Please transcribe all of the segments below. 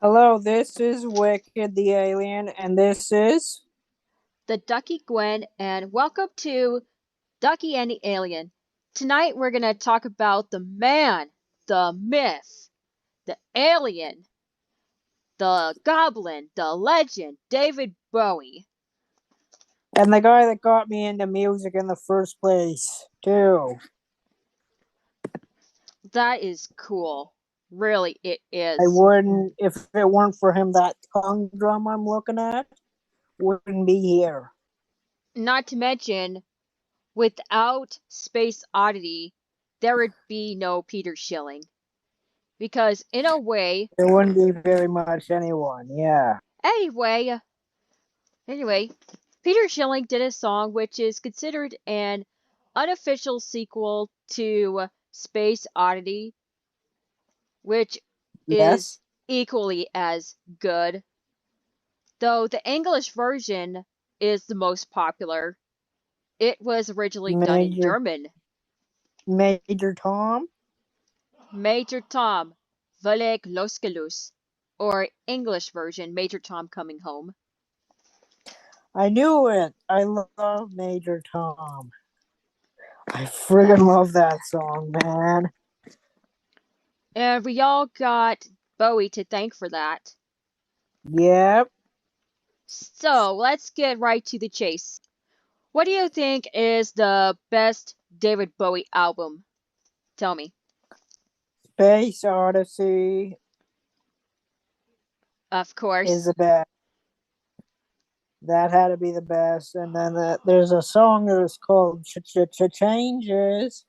Hello, this is Wicked the Alien, and this is. The Ducky Gwen, and welcome to Ducky and the Alien. Tonight we're going to talk about the man, the myth, the alien, the goblin, the legend, David Bowie. And the guy that got me into music in the first place, too. That is cool. Really, it I is. wouldn't, if it weren't for him, that tongue drum I'm looking at wouldn't be here. Not to mention, without Space Oddity, there would be no Peter Schilling. Because, in a way, There wouldn't be very much anyone, yeah. anyway, Anyway, Peter Schilling did a song which is considered an unofficial sequel to Space Oddity, which Yes? is equally as good, though the English version is the most popular. It was originally done in Major, German. Major Tom? Major Tom, Völlig losgelöst, or English version, Major Tom Coming Home. I knew it. I love Major Tom. I friggin' Yes. love that song, man. And we all got Bowie to thank for that. Yep. So let's get right to the chase. What do you think is the best David Bowie album? Tell me. Space Odyssey Of is course. the best. That had to be the best. And then there's a song that's called Changes.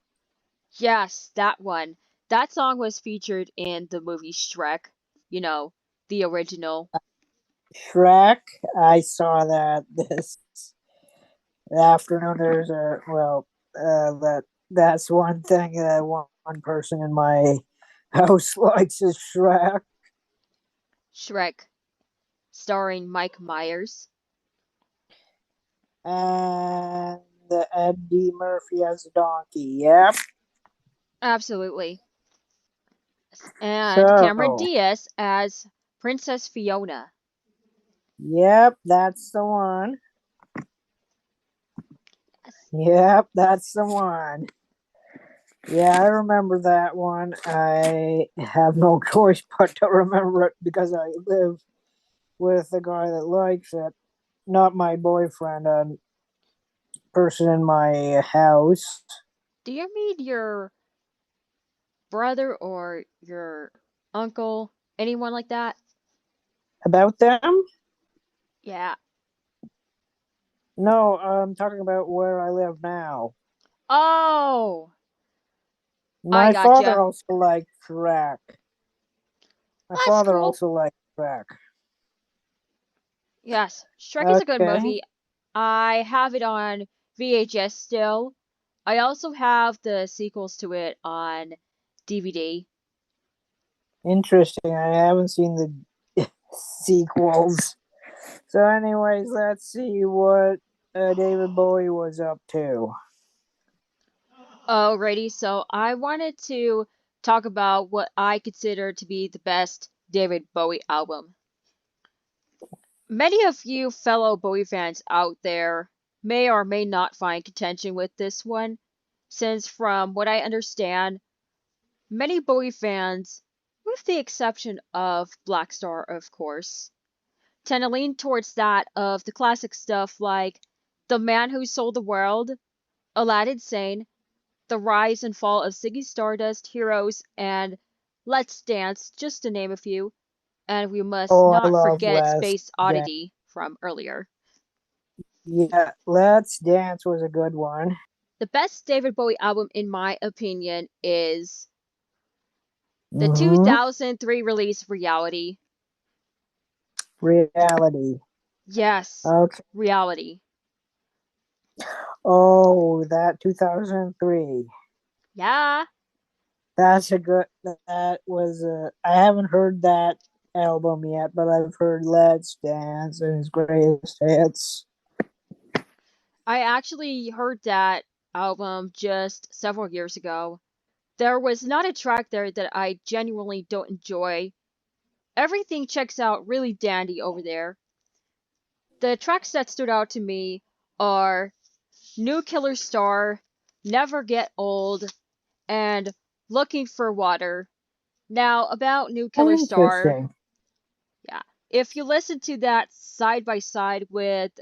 Yes, that one. That song was featured in the movie Shrek. You know, the original. Shrek. I saw that this afternoon. There's that's one thing that one person in my house likes is Shrek. Shrek, starring Mike Myers. And Eddie Murphy as a donkey. Yep. Absolutely. And Cameron So, Diaz as Princess Fiona. yep, that's the one. Yes. Yep, that's the one. Yeah, I remember that one. I have no choice but to remember it because I live with the guy that likes it, not my boyfriend, a person in my house. Do you mean your brother or your uncle? Anyone like that? About them? Yeah. No, I'm talking about where I live now. Oh, I My father gotcha. also liked Shrek. My That's father cool. also liked Shrek. Yes, Shrek is a good Okay, movie. I have it on VHS still. I also have the sequels to it on DVD. interesting. I haven't seen the sequels. So, anyways, let's see what David Bowie was up to. Alrighty, so I wanted to talk about what I consider to be the best David Bowie album. Many of you fellow Bowie fans out there may or may not find contention with this one, since from what I understand, many Bowie fans, with the exception of Black Star, of course, tend to lean towards that of the classic stuff like The Man Who Sold the World, Aladdin Sane, The Rise and Fall of Ziggy Stardust, Heroes, and Let's Dance, just to name a few. And we must Oh, I not love forget Les Space Dance. Oddity from earlier. Yeah, Let's Dance was a good one. The best David Bowie album, in my opinion, is the Hmm. 2003 release Reality. Reality. Yes, Okay. Reality. Oh, that 2003. Yeah, That's a good. That was. I haven't heard that album yet, but I've heard Let's Dance and his greatest hits. I actually heard that album just several years ago. There was not a track there that I genuinely don't enjoy. everything checks out really dandy over there. The tracks that stood out to me are New Killer Star, Never Get Old, and Looking for Water. Now, about New Killer Star, Interesting. yeah, if you listen to that side by side with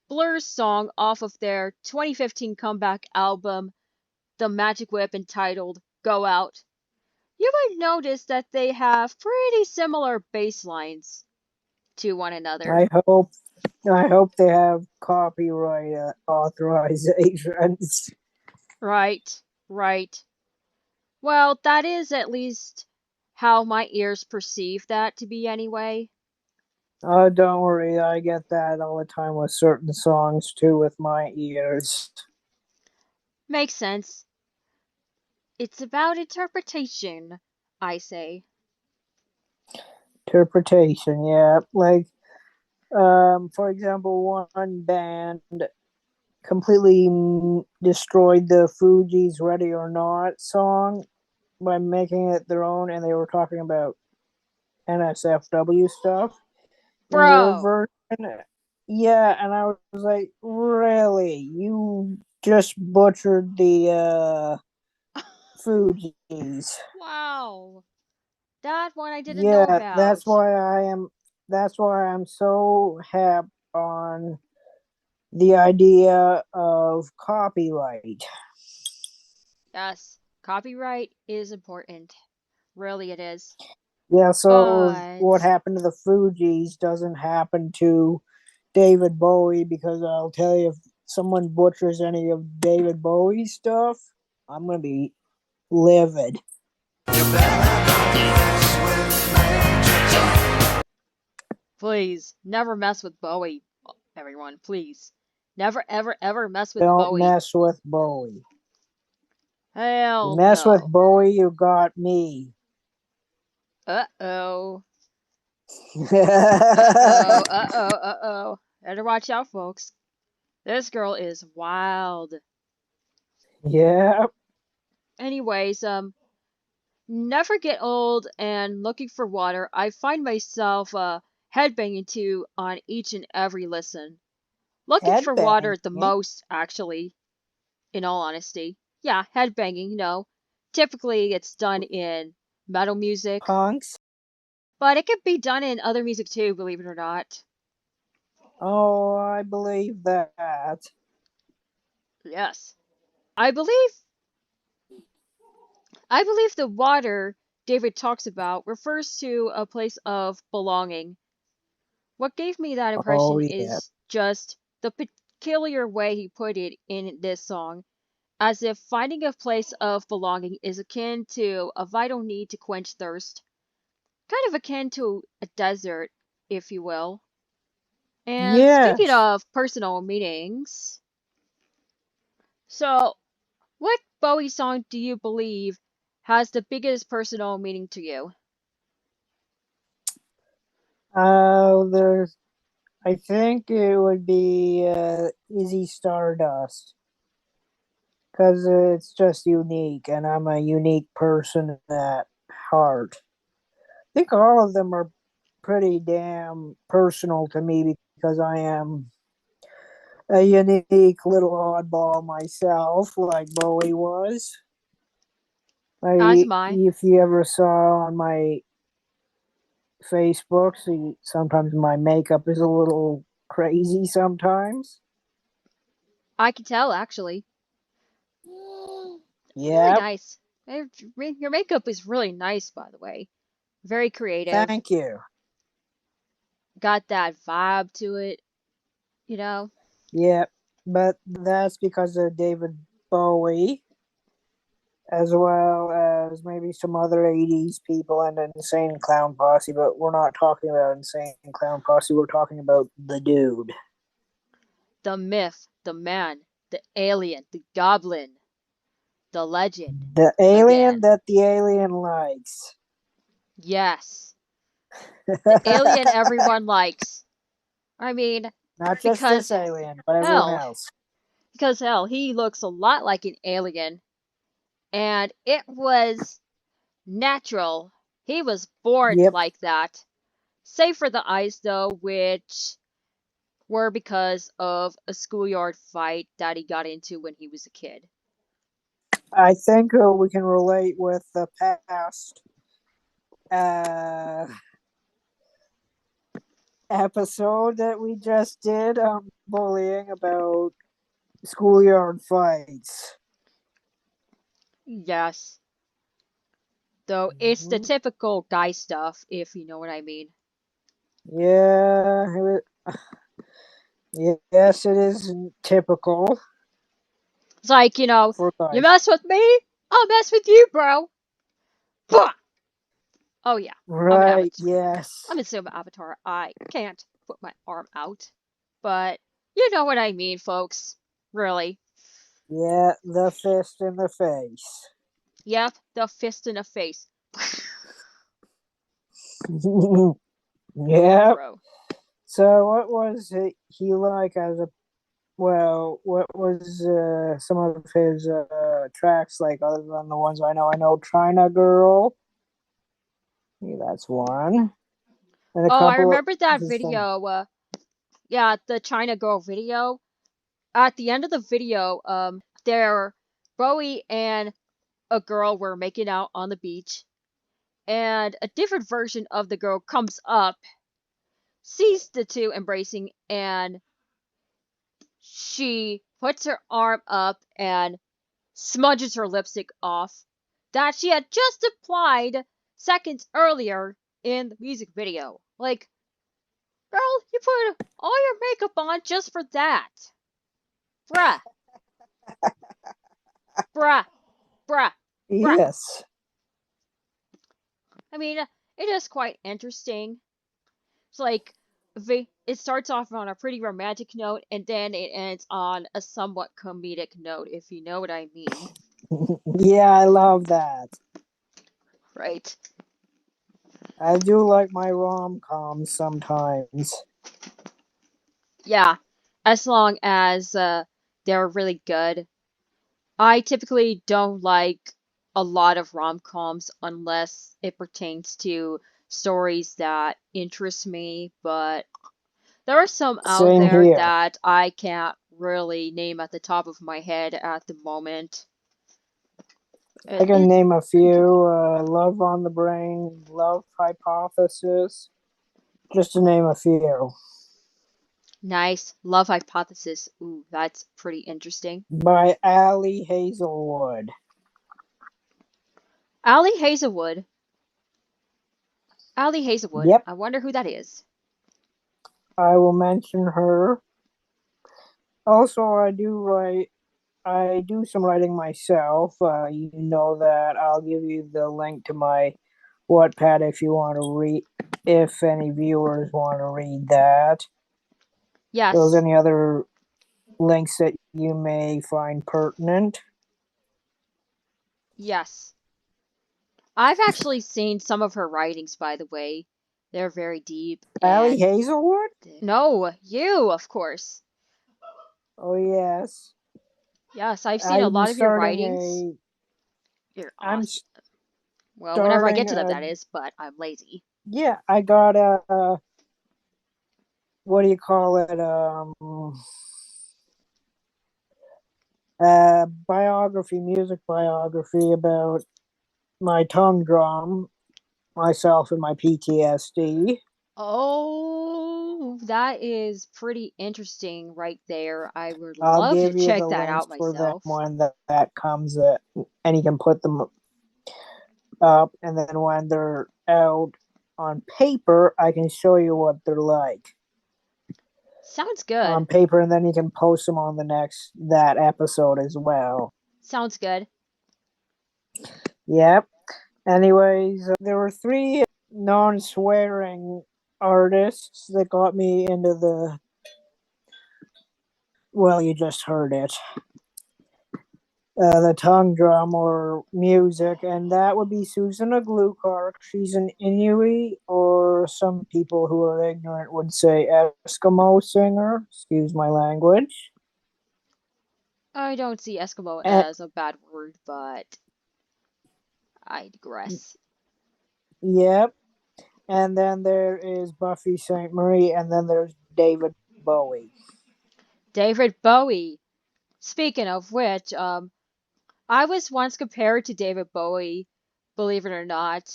Blur's song off of their 2015 comeback album, The Magic Whip, entitled Go Out, you might notice that they have pretty similar bass lines to one another. I hope I hope they have copyright authorizations. Right, right. Well, that is at least how my ears perceive that to be anyway. Oh, don't worry, I get that all the time with certain songs too with my ears. Makes sense. It's about interpretation, I say. Interpretation, yeah. Like, for example, one band completely destroyed the Fugees' Ready or Not song by making it their own, and they were talking about NSFW stuff in their Bro, version. Yeah, and I was like, really? You just butchered the Fugees. wow. That one I didn't know Yeah, about. that's why I'm so hep on the idea of copyright. Yes, copyright is important. Really, it is. Yeah, so what But, happened to the Fugees doesn't happen to David Bowie, because I'll tell you, if someone butchers any of David Bowie's stuff, I'm gonna be livid. please, never mess with Bowie, everyone, please. Never, ever, ever mess with Don't Bowie. mess with Bowie. You Hell mess with no. Bowie, you got me. Uh-oh. Uh-oh, Yeah. uh-oh, uh-oh. Better watch out, folks. This girl is wild. Anyways, Never Get Old and Looking for Water, I find myself headbanging to on each and every listen. Looking for Headbang. Water the most, actually, in all honesty. Yeah, headbanging, Typically it's done in metal music, Punks. but it can be done in other music too, believe it or not. Oh, I believe that. Yes. I believe I believe the water David talks about refers to a place of belonging. What gave me that Oh, impression yeah. is just the peculiar way he put it in this song, as if finding a place of belonging is akin to a vital need to quench thirst, kind of akin to a desert, if you will. And speaking Yes. of personal meanings, so what Bowie song do you believe has the biggest personal meaning to you? There's. I think it would be Izzy Stardust, because it's just unique, and I'm a unique person at heart. I think all of them are pretty damn personal to me, because I am a unique little oddball myself, like Bowie was. As I, am I. if you ever saw on my Facebook, see, sometimes my makeup is a little crazy sometimes. I can tell, actually. Really Yep. nice. Your makeup is really nice, by the way. Very creative. Thank you. Got that vibe to it, you know? Yep. But that's because of David Bowie, as well as maybe some other 80s people and Insane Clown Posse, but we're not talking about Insane Clown Posse, we're talking about the dude. The myth, the man, the alien, the goblin, the legend. The alien Again. that the alien likes. Yes. The alien everyone likes. I mean, Not just this because alien, but everyone hell, else. he looks a lot like an alien. And it was natural He was born Yep. like that. Save for the eyes, though, which were because of a schoolyard fight that he got into when he was a kid. I think we can relate with the past uh, episode that we just did on bullying about schoolyard fights. Yes. Though it's the Mhm. typical guy stuff, if you know what I mean. Yeah, yes, it is typical It's like, for you guys. mess with me, I'll mess with you, bro. Bah! Oh yeah, I'm an Right, avatar. I'm yes. a Silver Avatar. I can't put my arm out. But you know what I mean, folks. Really. Yeah, the fist in the face. Yep, the fist in the face. Yeah. Bro. So, what was he like as a well? What was some of his tracks like other than the ones I know? I know China Girl. Yeah, that's one, and a Oh, I couple remember of that his songs. video. Yeah, the China Girl video. At the end of the video, there Bowie and a girl were making out on the beach, and a different version of the girl comes up, sees the two embracing, and she puts her arm up and smudges her lipstick off that she had just applied seconds earlier in the music video. Like, girl, you put all your makeup on just for that. Bruh, bruh, bruh, bruh. Yes. I mean, it is quite interesting. It's like it starts off on a pretty romantic note and then it ends on a somewhat comedic note, if you know what I mean. Yeah, I love that. Right? I do like my rom coms sometimes. Yeah, as long as they're really good. I typically don't like a lot of rom-coms unless it pertains to stories that interest me, but there are some out Same there here. that I can't really name at the top of my head at the moment. I can It's name a few: Love on the Brain, Love Hypothesis, just to name a few. nice. Love Hypothesis. Ooh, that's pretty interesting. By Ali Hazelwood. Allie Hazelwood. Allie Hazelwood. Yep, I wonder who that is. I will mention her. Also, I do some writing myself. You know that. I'll give you the link to my Wattpad if you want to read, if any viewers want to read that. Those Yes. any other links that you may find pertinent. Yes. I've actually seen some of her writings, by the way. They're very deep Ali and Hazelwood? no, you, of course. Oh yes. Yes, I've seen a I'm lot of your starting writings. a You're I'm awesome. Well, whenever I get starting to them, a that is, but I'm lazy. yeah, I got a what do you call it? Biography, music biography about my tongue drum, myself and my PTSD. Oh, that is pretty interesting right there. I would I'll love to give you check the that links out for them myself. when that comes and you can put them up, and then when they're out on paper, I can show you what they're like Sounds good. on paper, and then you can post them on the next that episode as well. Sounds good. Yep. Anyways, there were three non-swearing artists that got me into the. Well, you just heard it. The tongue drum or music, and that would be Susan Aglukark. She's an Inuit, or some people who are ignorant would say Eskimo singer. Excuse my language. I don't see Eskimo And as a bad word, but I digress. Yep. And then there is Buffy St. Marie, and then there's David Bowie. David Bowie. Speaking of which, I was once compared to David Bowie, believe it or not, back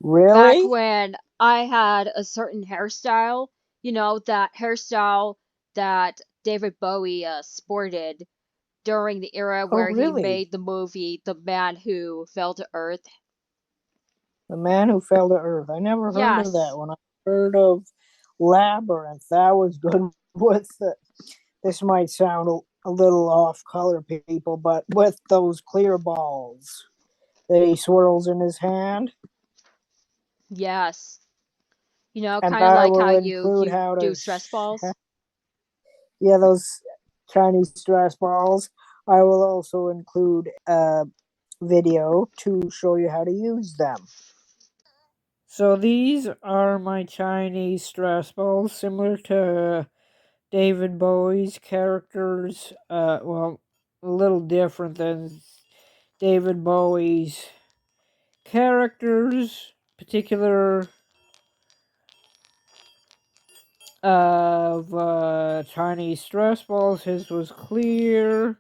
Really? when I had a certain hairstyle, that hairstyle that David Bowie sported during the era Oh, where he really? made the movie The Man Who Fell to Earth. The Man Who Fell to Earth. I never heard of that Yes, one. I heard of Labyrinth. That was good with the. This might sound a little off color, people, but with those clear balls that he swirls in his hand. yes. And Kind of I like how will you include you how do to. stress balls. Yeah, those Chinese stress balls. I will also include a video to show you how to use them. So these are my Chinese stress balls, similar to David Bowie's characters. Well, a little different than David Bowie's characters. Particular of Chinese stress balls. His was clear.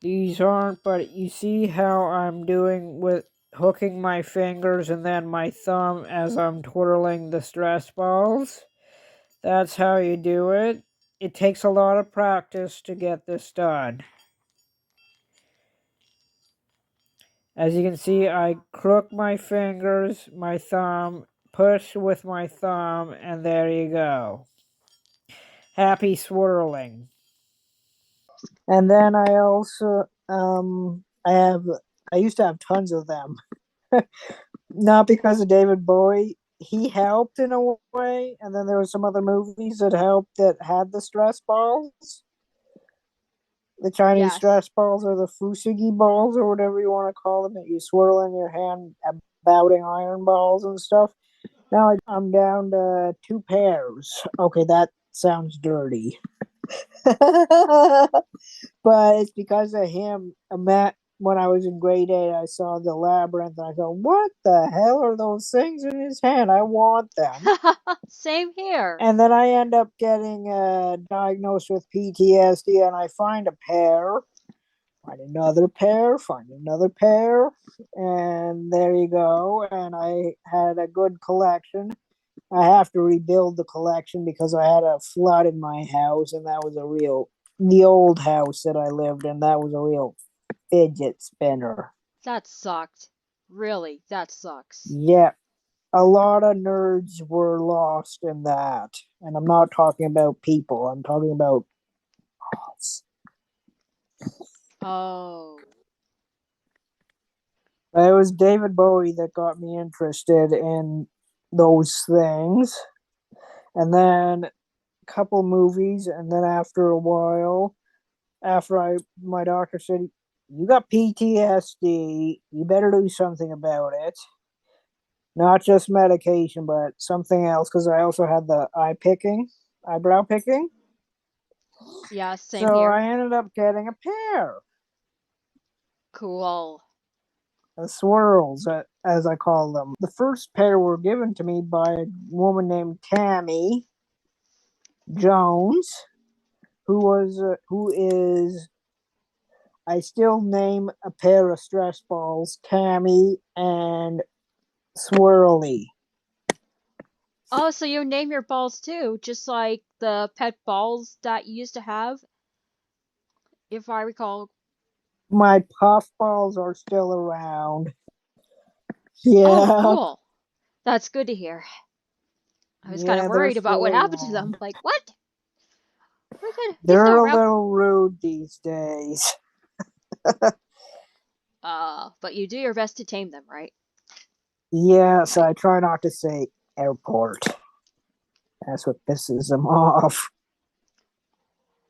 These aren't, but you see how I'm doing with hooking my fingers and then my thumb as I'm twirling the stress balls? That's how you do it. It takes a lot of practice to get this done. As you can see, I crook my fingers, my thumb, push with my thumb, and there you go. Happy swirling. And then I also I used to have tons of them. Not because of David Bowie. He helped in a way, and then there were some other movies that helped that had the stress balls, the Chinese Yes. stress balls, or the fusugi balls, or whatever you want to call them, that you swirl in your hand, bouting iron balls and stuff. Now I'm down to two pairs. Okay, that sounds dirty. But it's because of him. When I was in grade 8, I saw the labyrinth and I go, "What the hell are those things in his hand? I want them." Same here. And then I end up getting diagnosed with PTSD, and I find a pair, find another pair, and there you go. And I had a good collection. I have to rebuild the collection because I had a flood in my house, and that was the old house that I lived in, that was a real fidget spinner. That sucked. Really, that sucks. Yeah, a lot of nerds were lost in that. And I'm not talking about people, I'm talking about dolls. Oh. It was David Bowie that got me interested in those things. And then a couple movies, and then after a while, after my doctor said, "You got PTSD, you better do something about it." Not just medication, but something else, because I also had the eyebrow picking. Yeah, same So here. I ended up getting a pair Cool. of swirls, as I call them. The first pair were given to me by a woman named Tammy Jones, who is, I still name a pair of stress balls Tammy and Swirly. Oh, so you name your balls too, just like the pet balls that you used to have, if I recall. My puff balls are still around. Oh, Yeah, cool. That's good to hear. I was kind of yeah, they're worried about what still happened to them. around. Like, what? We're good. He's They're still a around. little rude these days. But you do your best to tame them, right? Yes, I try not to say airport. That's what pisses them off.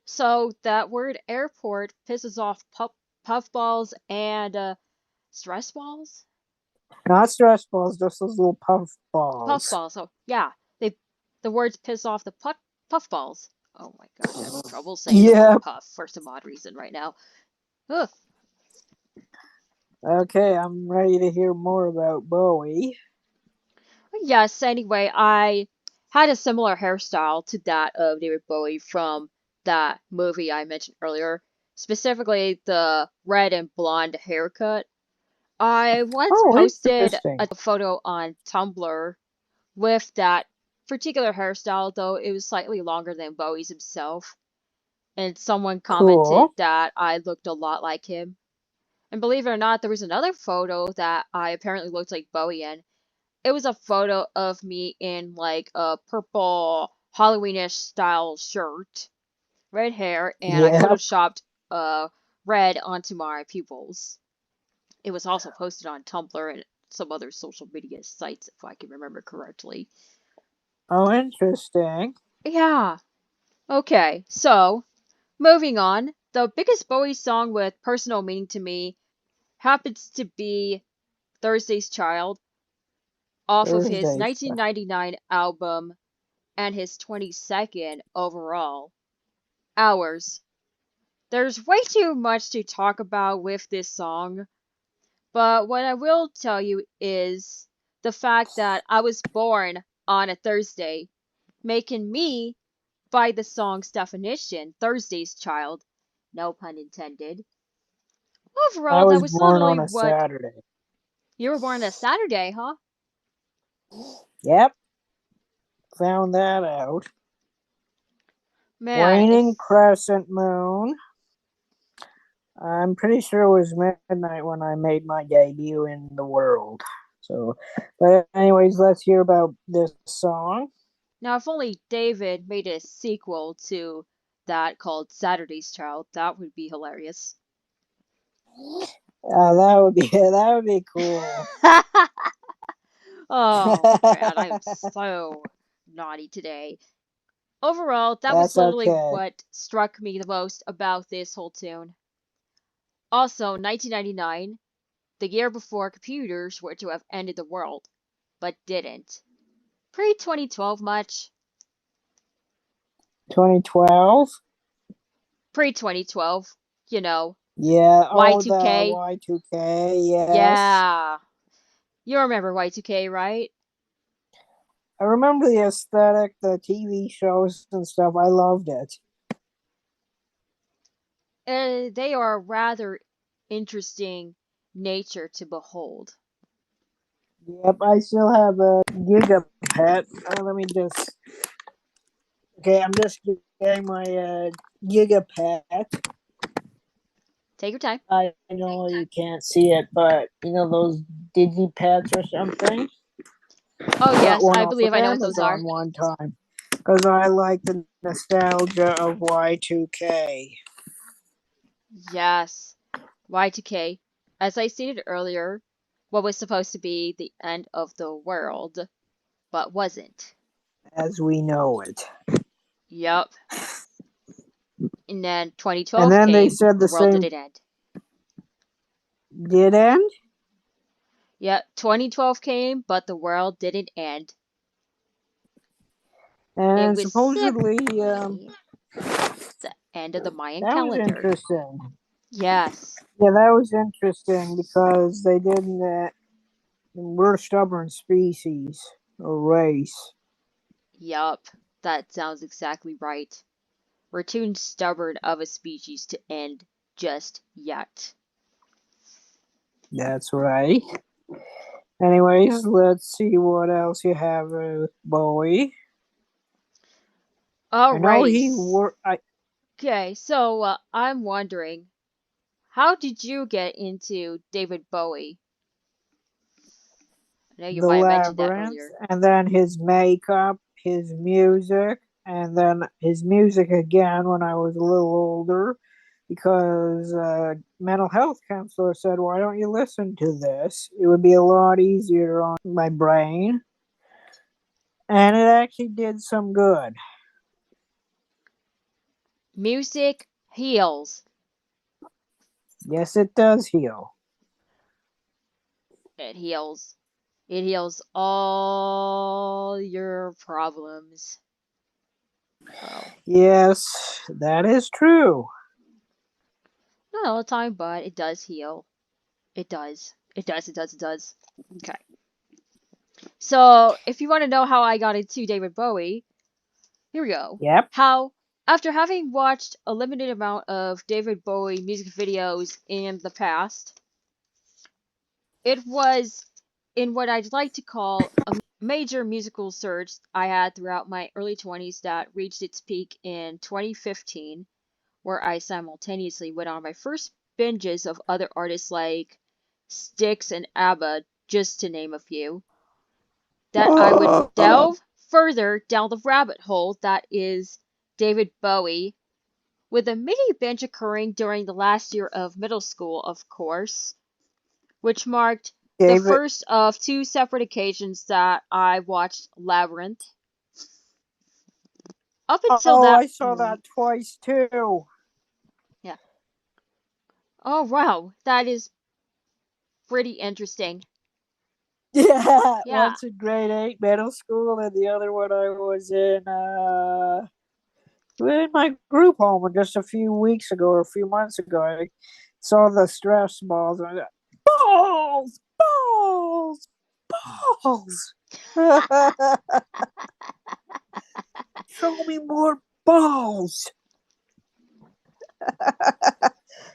So that word airport pisses off puffballs and stress balls? Not stress balls, just those little puff balls. Puffballs. So yeah, they the words piss off the puffballs. Oh my gosh, I'm having trouble saying the word Yep. puff for some odd reason right now. Ugh. Okay, I'm ready to hear more about Bowie. Yes, anyway, I had a similar hairstyle to that of David Bowie from that movie I mentioned earlier, specifically the red and blonde haircut. I once Oh, posted interesting. a photo on Tumblr with that particular hairstyle, though it was slightly longer than Bowie's himself, and someone commented Cool. that I looked a lot like him. And believe it or not, there was another photo that I apparently looked like Bowie in. It was a photo of me in like a purple Halloweenish style shirt, red hair, and I Yep. photoshopped red onto my pupils. It was also posted on Tumblr and some other social media sites, if I can remember correctly. Oh, interesting. Yeah. Okay. So, moving on. The biggest Bowie song with personal meaning to me happens to be Thursday's Child off of his Thursday. 1999 album and his 22nd overall. Hours. There's way too much to talk about with this song, but what I will tell you is the fact that I was born on a Thursday, making me, by the song's definition, Thursday's child. No pun intended. I Overall, that was was born literally on a what. Saturday. You were born on a Saturday, huh? Yep, found that out. Man, Waning crescent moon. I'm pretty sure it was midnight when I made my debut in the world. So, but anyways, let's hear about this song. now if only David made a sequel to that called Saturday's Child, that would be hilarious. That would be that would be cool. Oh man, I am so naughty today. Overall, that was That's literally okay. what struck me the most about this whole tune. Also, 1999, the year before computers were to have ended the world, but didn't. Pre 2012 much? 2012. Pre 2012, you know, Yeah. Oh, the Y2K. Y2K. Yes. Yeah. You remember Y2K, right? I remember the aesthetic, the TV shows and stuff. I loved it. They are rather interesting nature to behold. Yep, I still have a gigapet. Let me just. Okay, I'm just getting my gigapet. Take your time. I know you can't see it, but you know those digipads or something. Oh, Got yes, one I off believe of I know what those Amazon are. one time because I like the nostalgia of Y2K. Yes, Y2K. As I stated earlier, what was supposed to be the end of the world, but wasn't. As we know it. Yup. And then And 2012 then they came, said the the world same didn't end. did end, Yep, 2012 came, but the world didn't end. It and was supposedly simply the end of the Mayan that was calendar. interesting. Yes. Yeah, that was interesting because they didn't. We're a stubborn species or race. Yup. That sounds exactly right. We're too stubborn of a species to end just yet. That's right. Anyways, let's see what else you have with Bowie. I know Alrighty. he worked. Okay, so I'm wondering, how did you get into David Bowie? I know you The might have mentioned that Labyrinth, earlier. and then his makeup, his music, and then his music again when I was a little older, because mental health counselor said, "Why don't you listen to this? It would be a lot easier on my brain," and it actually did some good. Music heals. Yes, it does heal. It heals. It heals all your problems. Well, Yes, that is true. not all the time, but it does heal. It does. It does. It does. It does. Okay. So, if you want to know how I got into David Bowie, here we go. Yep. How, after having watched a limited amount of David Bowie music videos in the past, it was in what I'd like to call a major musical surge I had throughout my early 20s that reached its peak in 2015, where I simultaneously went on my first binges of other artists like Styx and ABBA, just to name a few, that I would delve further down the rabbit hole that is David Bowie, with a mini binge occurring during the last year of middle school, of course, which marked the David. first of two separate occasions that I watched Labyrinth. Up until Oh, that I saw point, that twice too. yeah. Oh wow, that is pretty interesting. Yeah, Yeah. once in grade 8 middle school, and the other one I was in my group home just a few weeks ago or a few months ago. I saw the stress balls. And I got, balls, balls, balls. Show me more balls.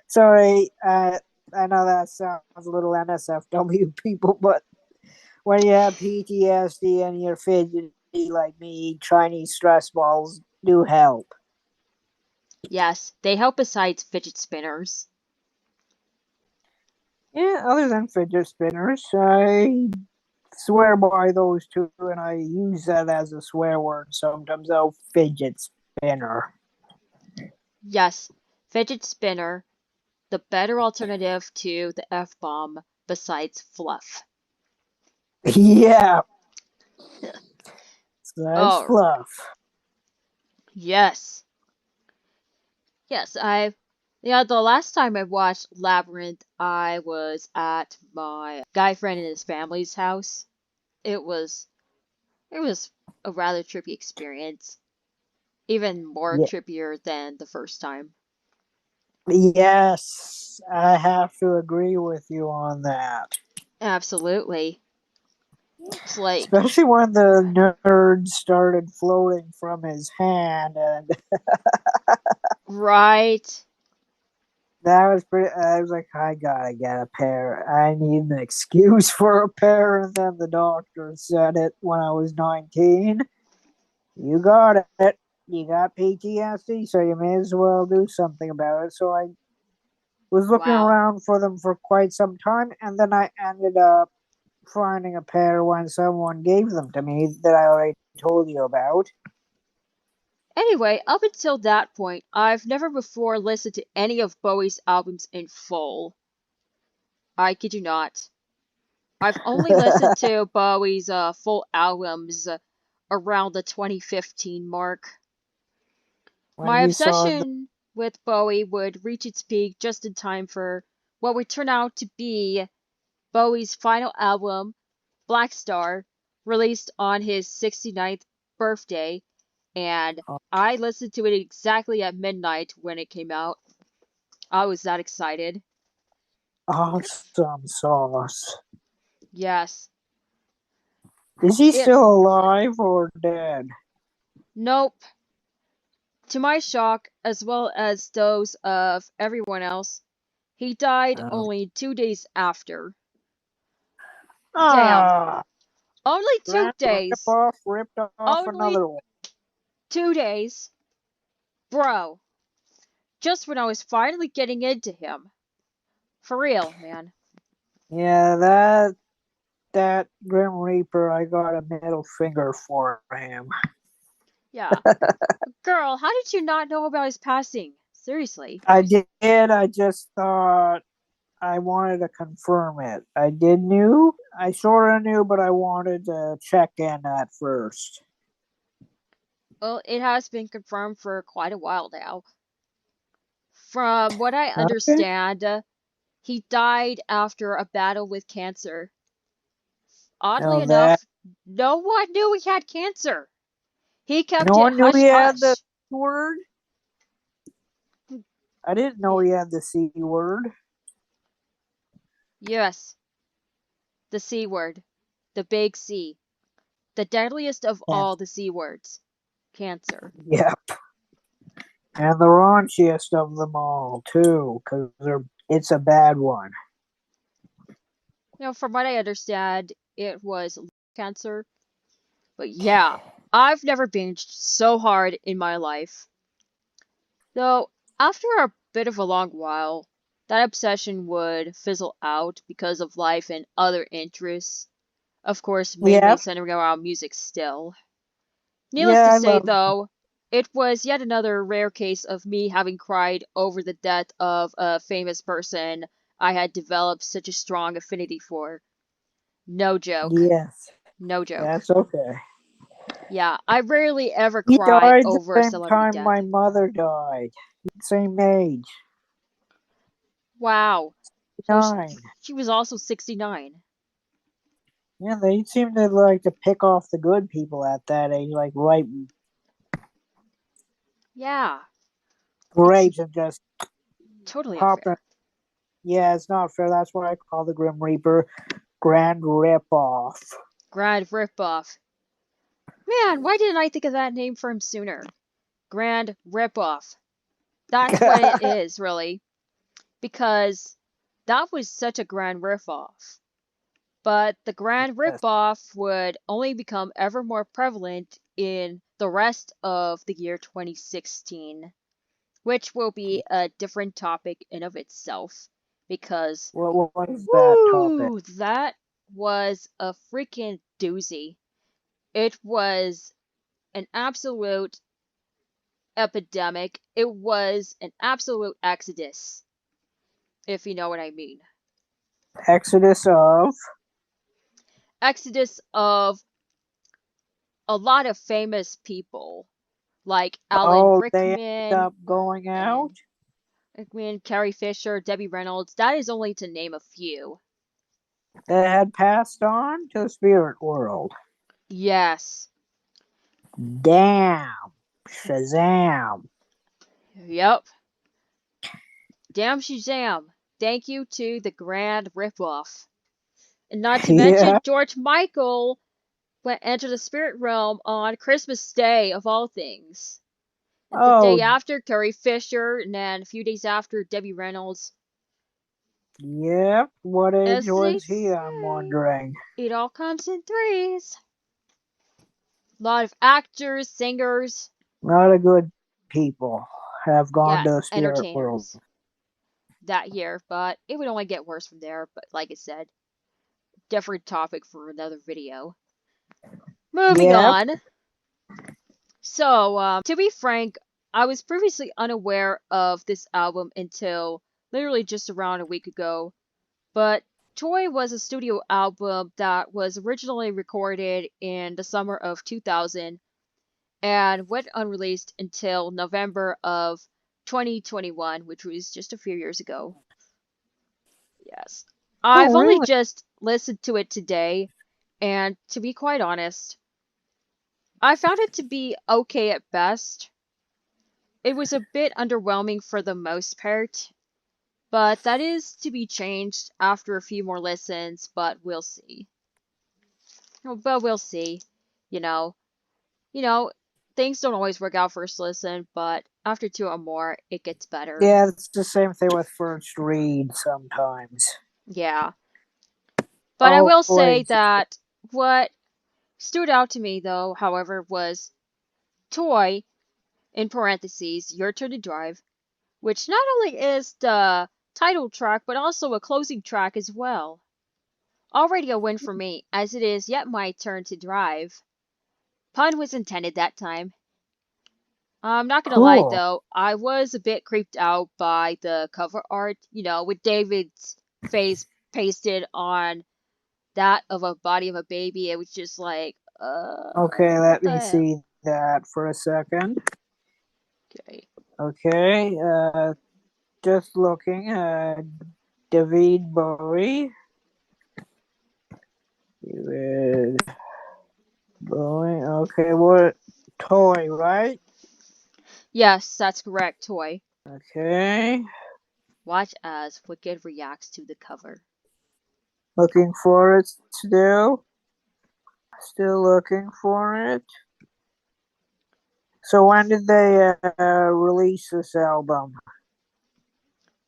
Sorry, I know that sounds a little NSFW, people, but when you have PTSD and you're fidgety like me, Chinese stress balls do help. Yes, they help besides fidget spinners. Yeah, other than fidget spinners, I swear by those two, and I use that as a swear word sometimes. Oh, fidget spinner. Yes, fidget spinner, the better alternative to the F-bomb besides fluff. Yeah, so that's Oh, fluff. yes. Yes, yeah, the last time I watched Labyrinth, I was at my guy friend and his family's house. It was it was a rather trippy experience, even more Yeah, trippier than the first time. yes, I have to agree with you on that. Absolutely. It's like, Especially when the nerd started floating from his hand, and right. that was pretty. I was like, I gotta get a pair. I need an excuse for a pair. And then the doctor said it when I was 19. You got it. You got PTSD, so you may as well do something about it. So I was looking Wow. around for them for quite some time, and then I ended up finding a pair when someone gave them to me that I already told you about. Anyway, up until that point, I've never before listened to any of Bowie's albums in full. I kid you not. I've only listened to Bowie's full albums around the 2015 mark. When My you saw the obsession with Bowie would reach its peak just in time for what would turn out to be Bowie's final album, Black Star, released on his 69th birthday, and I listened to it exactly at midnight when it came out. I was that excited. awesome sauce, Yes. is he It. still alive or dead? Nope. To my shock, as well as those of everyone else, he died Oh, only 2 days after. Damn. ah, Only two rip days. off, ripped off Only another one. 2 days. Bro. Just when I was finally getting into him. For real, man. Yeah, that Grim Reaper, I got a middle finger for him. Yeah. Girl, how did you not know about his passing? Seriously. I did. I just thought I wanted to confirm it. I did knew. I sort of knew, but I wanted to check in at first. Well, it has been confirmed for quite a while now. From what I Okay. understand, he died after a battle with cancer. Oddly Now that enough, no one knew he had cancer. He kept no it one knew he hush had the hush. word. I didn't know he had the C word. Yes, the C word. The big C. The deadliest of And all the C words. Cancer. yep. And the raunchiest of them all, too, because it's a bad one. From what I understand, it was cancer. But yeah, I've never binged so hard in my life. Though, after a bit of a long while, that obsession would fizzle out because of life and other interests. Of course, mainly Yep. centering around music still. Needless Yeah, to I say, love. though, it was yet another rare case of me having cried over the death of a famous person I had developed such a strong affinity for. No joke. Yes, No joke. that's okay. Yeah, I rarely ever He cry died the over a same celebrity time death. my mother died. Same age. Wow. So Nine. she was also 69. Yeah, they seem to like to pick off the good people at that age, like ripe Yeah, it's grapes and just totally pop them. unfair. Yeah, it's not fair. That's why I call the Grim Reaper Grand Ripoff. Grand ripoff. Man, why didn't I think of that name for him sooner? Grand ripoff. That's what it is, really. Because that was such a grand ripoff. But the grand Yes. ripoff would only become ever more prevalent in the rest of the year 2016, which will be a different topic in of itself. Because, What is that topic? woo, that was a freaking doozy. It was an absolute epidemic. It was an absolute exodus, if you know what I mean. Exodus of. Exodus of a lot of famous people, like Alan Oh, they ended Rickman up going out. and Carrie Fisher, Debbie Reynolds. That is only to name a few. That had passed on to the spirit world. Yes. Damn. Shazam. Yep. Damn Shazam. Thank you to the grand ripoff. And not to mention Yeah. George Michael went enter the spirit realm on Christmas Day of all things. And the day Oh, after, Carrie Fisher, and then a few days after, Debbie Reynolds. yep. What age As they was he? I'm say, wondering. it all comes in threes. A lot of actors, singers, A lot of good people have gone yeah, to the spirit world. entertainers that year, but it would only get worse from there. But like I said, different topic for another video. Moving Yep. on. So, to be frank, I was previously unaware of this album until literally just around a week ago. But Toy was a studio album that was originally recorded in the summer of 2000 and went unreleased until November of 2021, which was just a few years ago. Yes. Oh, I've only really? just listened to it today, and to be quite honest, I found it to be okay at best. It was a bit underwhelming for the most part, but that is to be changed after a few more listens, but we'll see. But we'll see. You know, you know, things don't always work out first listen, but after two or more, it gets better. Yeah, it's the same thing with first read sometimes. Yeah. But I will say Always. that what stood out to me, though, however, was Toy, in parentheses, Your Turn to Drive, which not only is the title track, but also a closing track as well. Already a win for me, as it is yet my turn to drive. Pun was intended that time. I'm not gonna lie Cool. though, I was a bit creeped out by the cover art, with David's face pasted on that of a body of a baby. It was just like, Okay, what let the me hell? see that for a second. Okay. Okay, just looking. David Bowie. David Bowie. Okay, what? Toy, right? Yes, that's correct, Toy. Okay. Watch as Wicked reacts to the cover. Looking for it still. Still looking for it. So when did they release this album?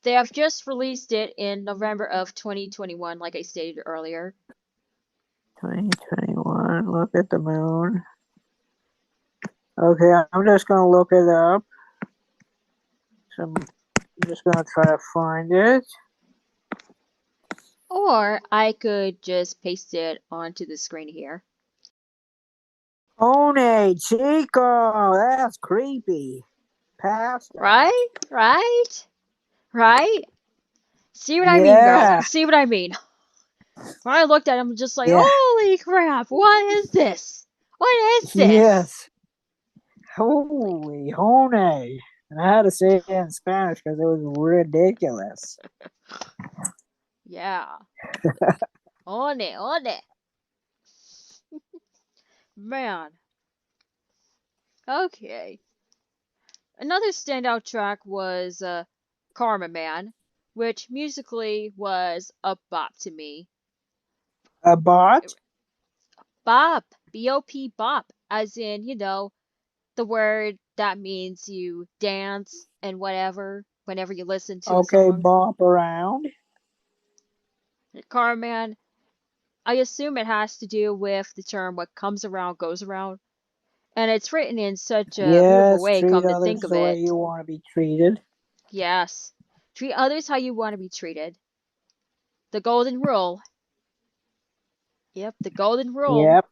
They have just released it in November of 2021, like I stated earlier. 2021. Look at the moon. Okay, I'm just gonna look it up. So I'm just gonna try to find it. Or I could just paste it onto the screen here. One Chico, that's creepy. Pass that. Right? See what I mean, girls? Yeah, See what I mean? When I looked at him, just like, yeah, holy crap, what is this? What is this? yes. Like, Holy honey. And I had to say it in Spanish because it was ridiculous. yeah. One. Man. Okay. Another standout track was Karma Man, which musically was a bop to me. A bot? Bop! B-O-P bop. As in, the word that means you dance and whatever whenever you listen to the Okay, song. bop around. Karma Man, I assume it has to do with the term what comes around goes around. And it's written in such a beautiful Yes, way, treat come to think others of the way it. you want to be treated. Yes. Treat others how you want to be treated. The golden rule. Yep, the golden rule. Yep,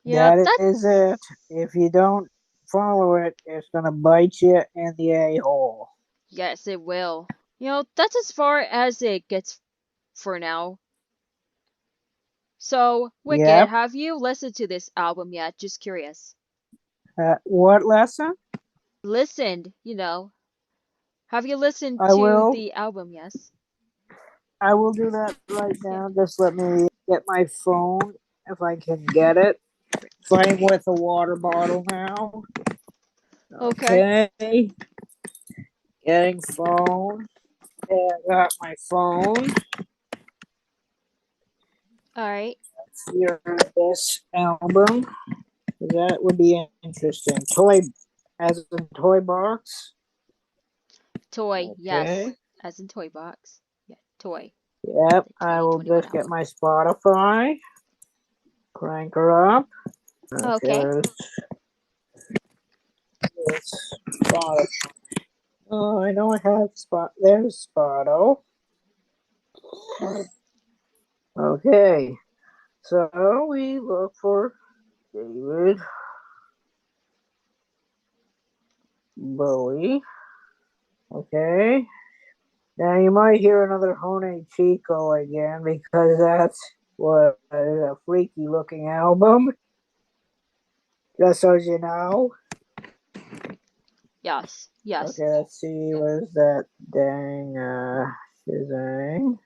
Yep, that is that's. it. If you don't follow it, it's going to bite you in the a-hole. Yes, it will. That's as far as it gets for now. So, Wicked, Yep. have you listened to this album yet? Just curious. What lesson? Listened. Have you listened I to will. the album? Yes. I will do that right Yeah. now. Just let me get my phone if I can get it. Playing with a water bottle now. Okay. Okay. Getting phone. Yeah, I got my phone. All right. Here's this album. That would be interesting. As in toy box. Toy. Okay. Yes. As in toy box. Yeah. Toy. Yep. The I will 2021 just get album. my Spotify. Crank her up. Okay. Okay. There's Spotify. Oh, I don't have Spot. There's Spotto. Okay. So we look for David Bowie. Okay. Now you might hear another Hone Chico again because that's what a freaky looking album. Just so you know. Yes. Yes. Okay, let's see. What is that? Dang Shazang.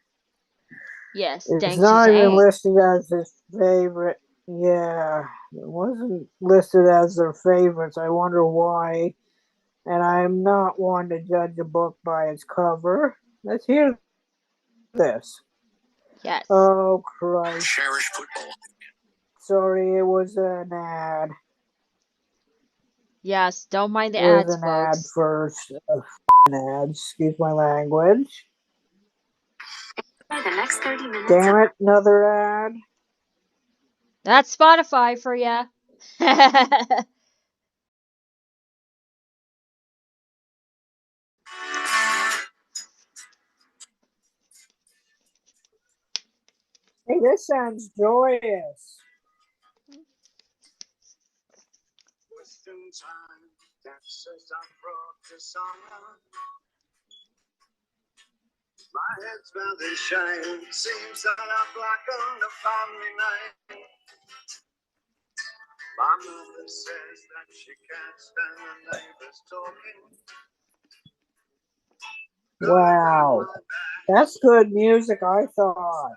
Yes. It's Dang not even Shazang. listed as his favorite. Yeah, it wasn't listed as their favorites. I wonder why. And I'm not one to judge a book by its cover. Let's hear this. Yes. Oh Christ! Cherish football. Sorry, it was an ad. Yes. Don't mind the It was ads, an ad folks. first. Ad. Excuse my language. For the next 30 minutes. Damn it! Another ad. That's Spotify for ya. Hey, this sounds joyous. My head's bound in shame. Seems that I'm black on the family name. My mother says that she can't stand the neighbors talking. Wow, that's good music. I thought.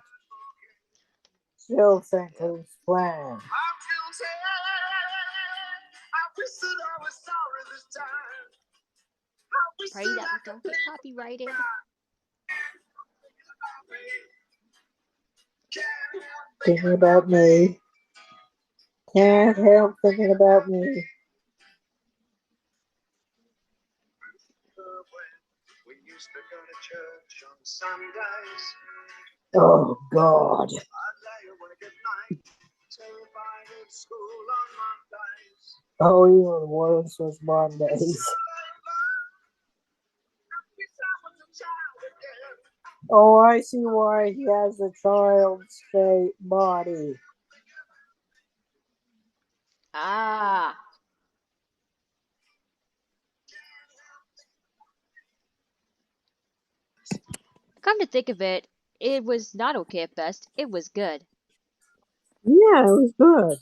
Still think it's playing. I'm guilty. I wish that I was sorry this time. I wish Pray that that I we could don't get copyrighted. thinking about me. Can't help thinking about me. We used to go to church on Sundays. Oh, God. I'd lay awake at night, terrified at school on Mondays. Oh, even worse was Mondays. Oh, I see why he has a child's body. Ah. Come to think of it, it was not okay at best. It was good. Yeah, it was good.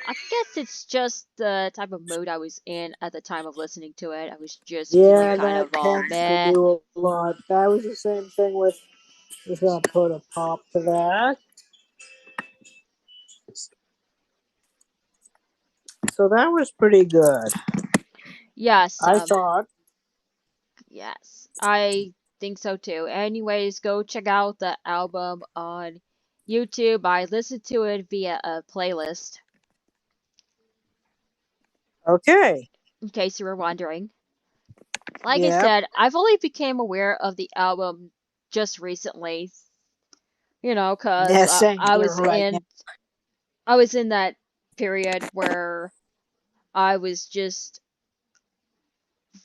I guess it's just the type of mood I was in at the time of listening to it. I was just feeling Yeah, kind that of all tends to meh. do a lot. That was the same thing with. Just gonna put a pop to that. So that was pretty good. Yes, I thought. yes, I think so too. Anyways, go check out the album on YouTube. I listened to it via a playlist, Okay. in case you were wondering. Like I Yep. said, I've only became aware of the album just recently, because Yeah, same here right now. I was in that period where I was just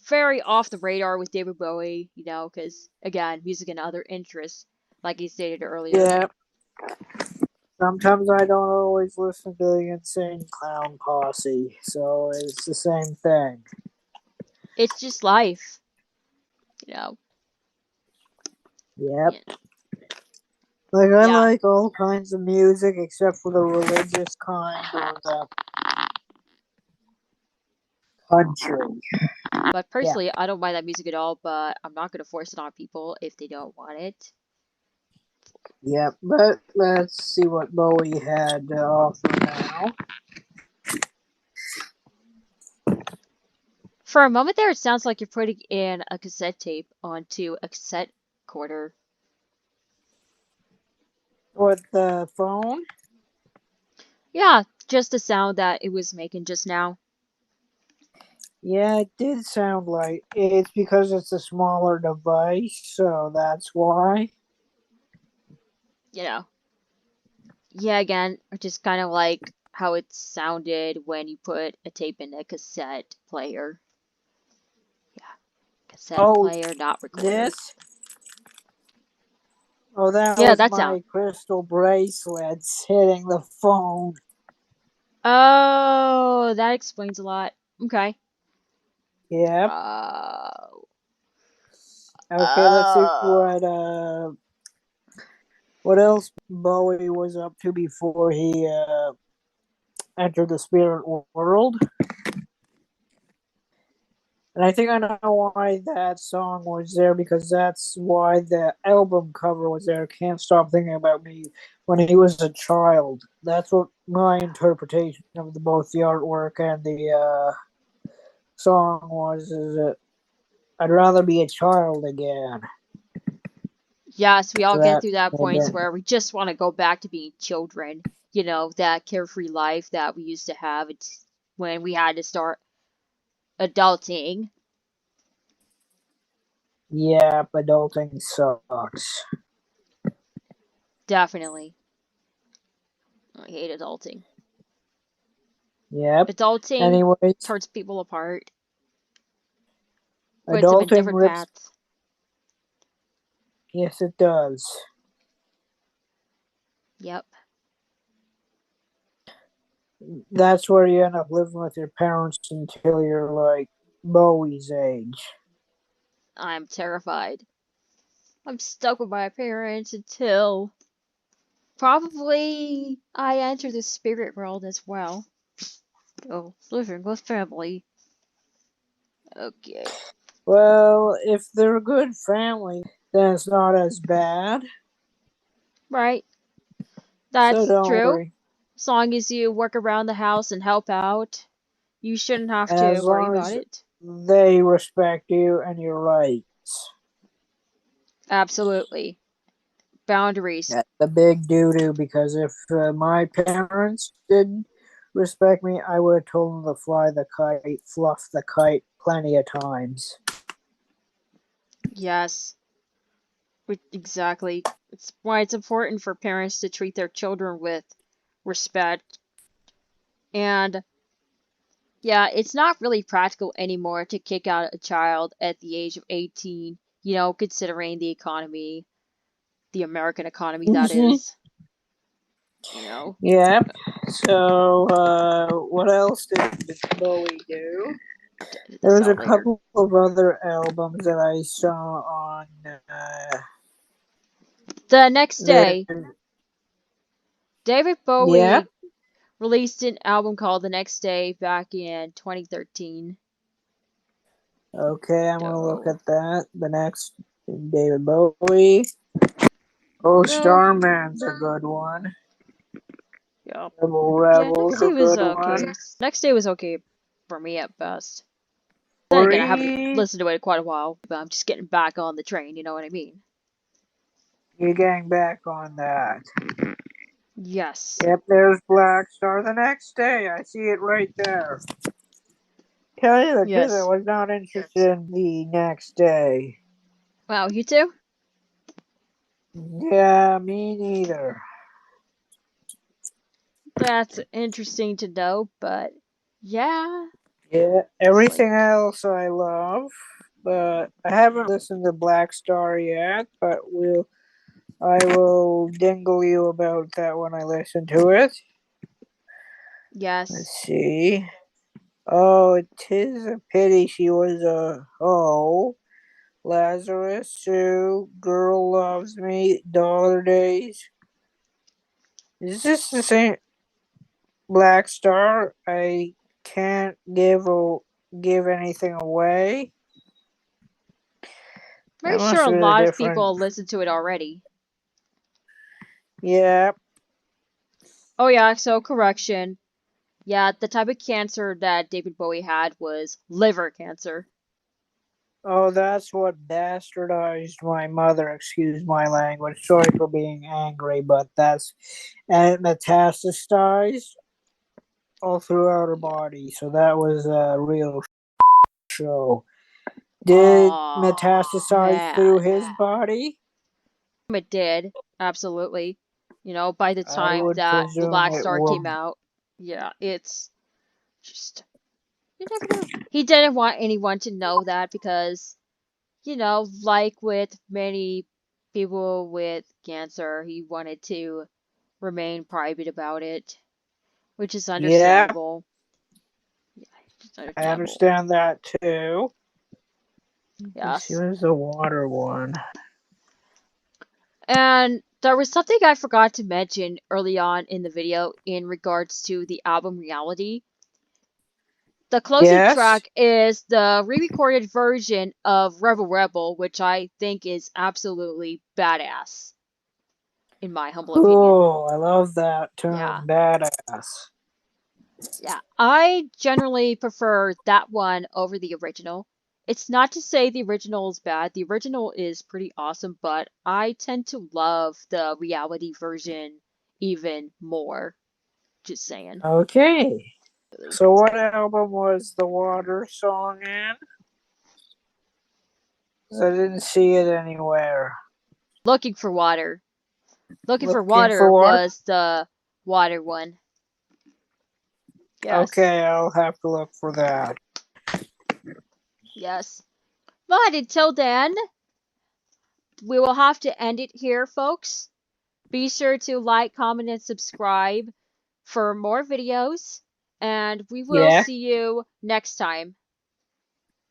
very off the radar with David Bowie, because again, music and other interests, like he stated earlier. Yeah. Sometimes I don't always listen to the Insane Clown Posse, so it's the same thing. It's just life, you know. Yep. Yeah. Like I Yeah. like all kinds of music except for the religious kind or the country. But Yeah. personally, I don't mind that music at all, but I'm not going to force it on people if they don't want it. Yep. But let's see what Bowie had to offer now. For a moment there, it sounds like you're putting in a cassette tape onto a cassette recorder. With the phone? Yeah, just the sound that it was making just now. Yeah, it did sound like it's because it's a smaller device, so that's why. You know. Yeah, again, just kind of like how it sounded when you put a tape in a cassette player. Yeah, cassette Oh, player, not recorder. this? Oh, that Yeah, was that sound. my crystal bracelets hitting the phone. Oh, that explains a lot. Okay. Yep. Oh. Okay, let's see Oh. what else Bowie was up to before he entered the spirit world. And I think I know why that song was there because that's why the album cover was there. Can't stop thinking about me when he was a child. That's what my interpretation of both the artwork and the song was. Is that I'd rather be a child again. Yes, we all So get that through that made point them. where we just want to go back to being children. That carefree life that we used to have. It's when we had to start adulting. Yeah, adulting sucks. Definitely. I hate adulting. Yep. Adulting Anyways, turns people apart, puts them in adulting different rips. paths. Yes, it does. Yep. That's where you end up living with your parents until you're like Bowie's age. I'm terrified. I'm stuck with my parents until probably I enter the spirit world as well. Oh, living with family. Okay. Well, if they're a good family, then it's not as bad. Right. So That's don't true. worry. As long as you work around the house and help out, you shouldn't have And to as worry long about as it. they respect you and your rights. Absolutely. boundaries. That's a big doo-doo, because if my parents didn't respect me, I would have told them to fly the kite, fluff the kite plenty of times. Yes, exactly. It's why it's important for parents to treat their children with respect. And yeah, it's not really practical anymore to kick out a child at the age of 18, considering the economy, the American economy, that is. Yeah. So, what else did Bowie do? Edit There this was a out later. couple of other albums that I saw on The next there. day, David Yeah. Bowie released an album called The Next Day back in 2013. Okay, I'm gonna look So, at that. The next, David Bowie. Oh, no, Starman's a good one. yeah. Rebel Yeah, Rebel's Next a Day was good okay. one. Next Day was okay for me at best. Then again, I haven't Free. listened to it in quite a while, but I'm just getting back on the train, you know what I mean? You're getting back on that. Yes. Yep, there's Black Star. The next day, I see it right there. Tell you the truth, I Yes. was not interested in the next day. Wow, you too? Yeah, me neither. That's interesting to know, but yeah. Yeah, It's like, everything else I love, but I haven't listened to Black Star yet. But I will dingle you about that when I listen to it. Let's yes. see. Oh, 'tis a pity she was a hoe. Lazarus, Sue, Girl Loves Me, Dollar Days. Is this the same Black Star? I can't give anything away. That Pretty sure must a have been a lot of different. people listened to it already. Yeah. Oh yeah, so correction. Yeah, the type of cancer that David Bowie had was liver cancer. Oh, that's what bastardized my mother. Excuse my language. Sorry for being angry, but and it metastasized all throughout her Yeah. body. So that was a real show. Did Oh, metastasize through man. his body? It did, absolutely. By the I time would that presume Black it Star came would. out, yeah, it's just, you never know. He didn't want anyone to know that because, like with many people with cancer, he wanted to remain private about it, which is Yeah, understandable. Yeah, it's I understandable. understand that too. Let's see, Yes. what's the water one? And there was something I forgot to mention early on in the video in regards to the album Reality. The closing Yes. track is the re-recorded version of Rebel Rebel, which I think is absolutely badass, in my humble opinion. Oh, I love that Yeah, term, badass. yeah. I generally prefer that one over the original. It's not to say the original is bad. The original is pretty awesome, but I tend to love the reality version even more. Just saying. Okay. Really. So, what album was the water song in? 'Cause I didn't see it anywhere. Looking for water. Looking for Looking for water water? was the water one. Yes. Okay, I'll have to look for that. Yes. But until then, we will have to end it here, folks. Be sure to like, comment, and subscribe for more videos. And we will Yeah. see you next time.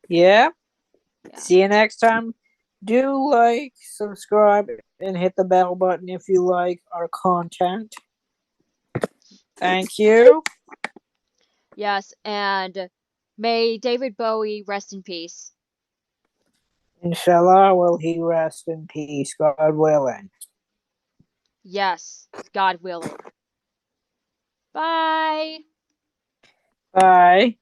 Yeah. Yeah. See you next time. Do like, subscribe, and hit the bell button if you like our content. Thank you. Yes. And may David Bowie rest in peace. Inshallah, will he rest in peace, God willing. Yes. God willing. Bye. Bye.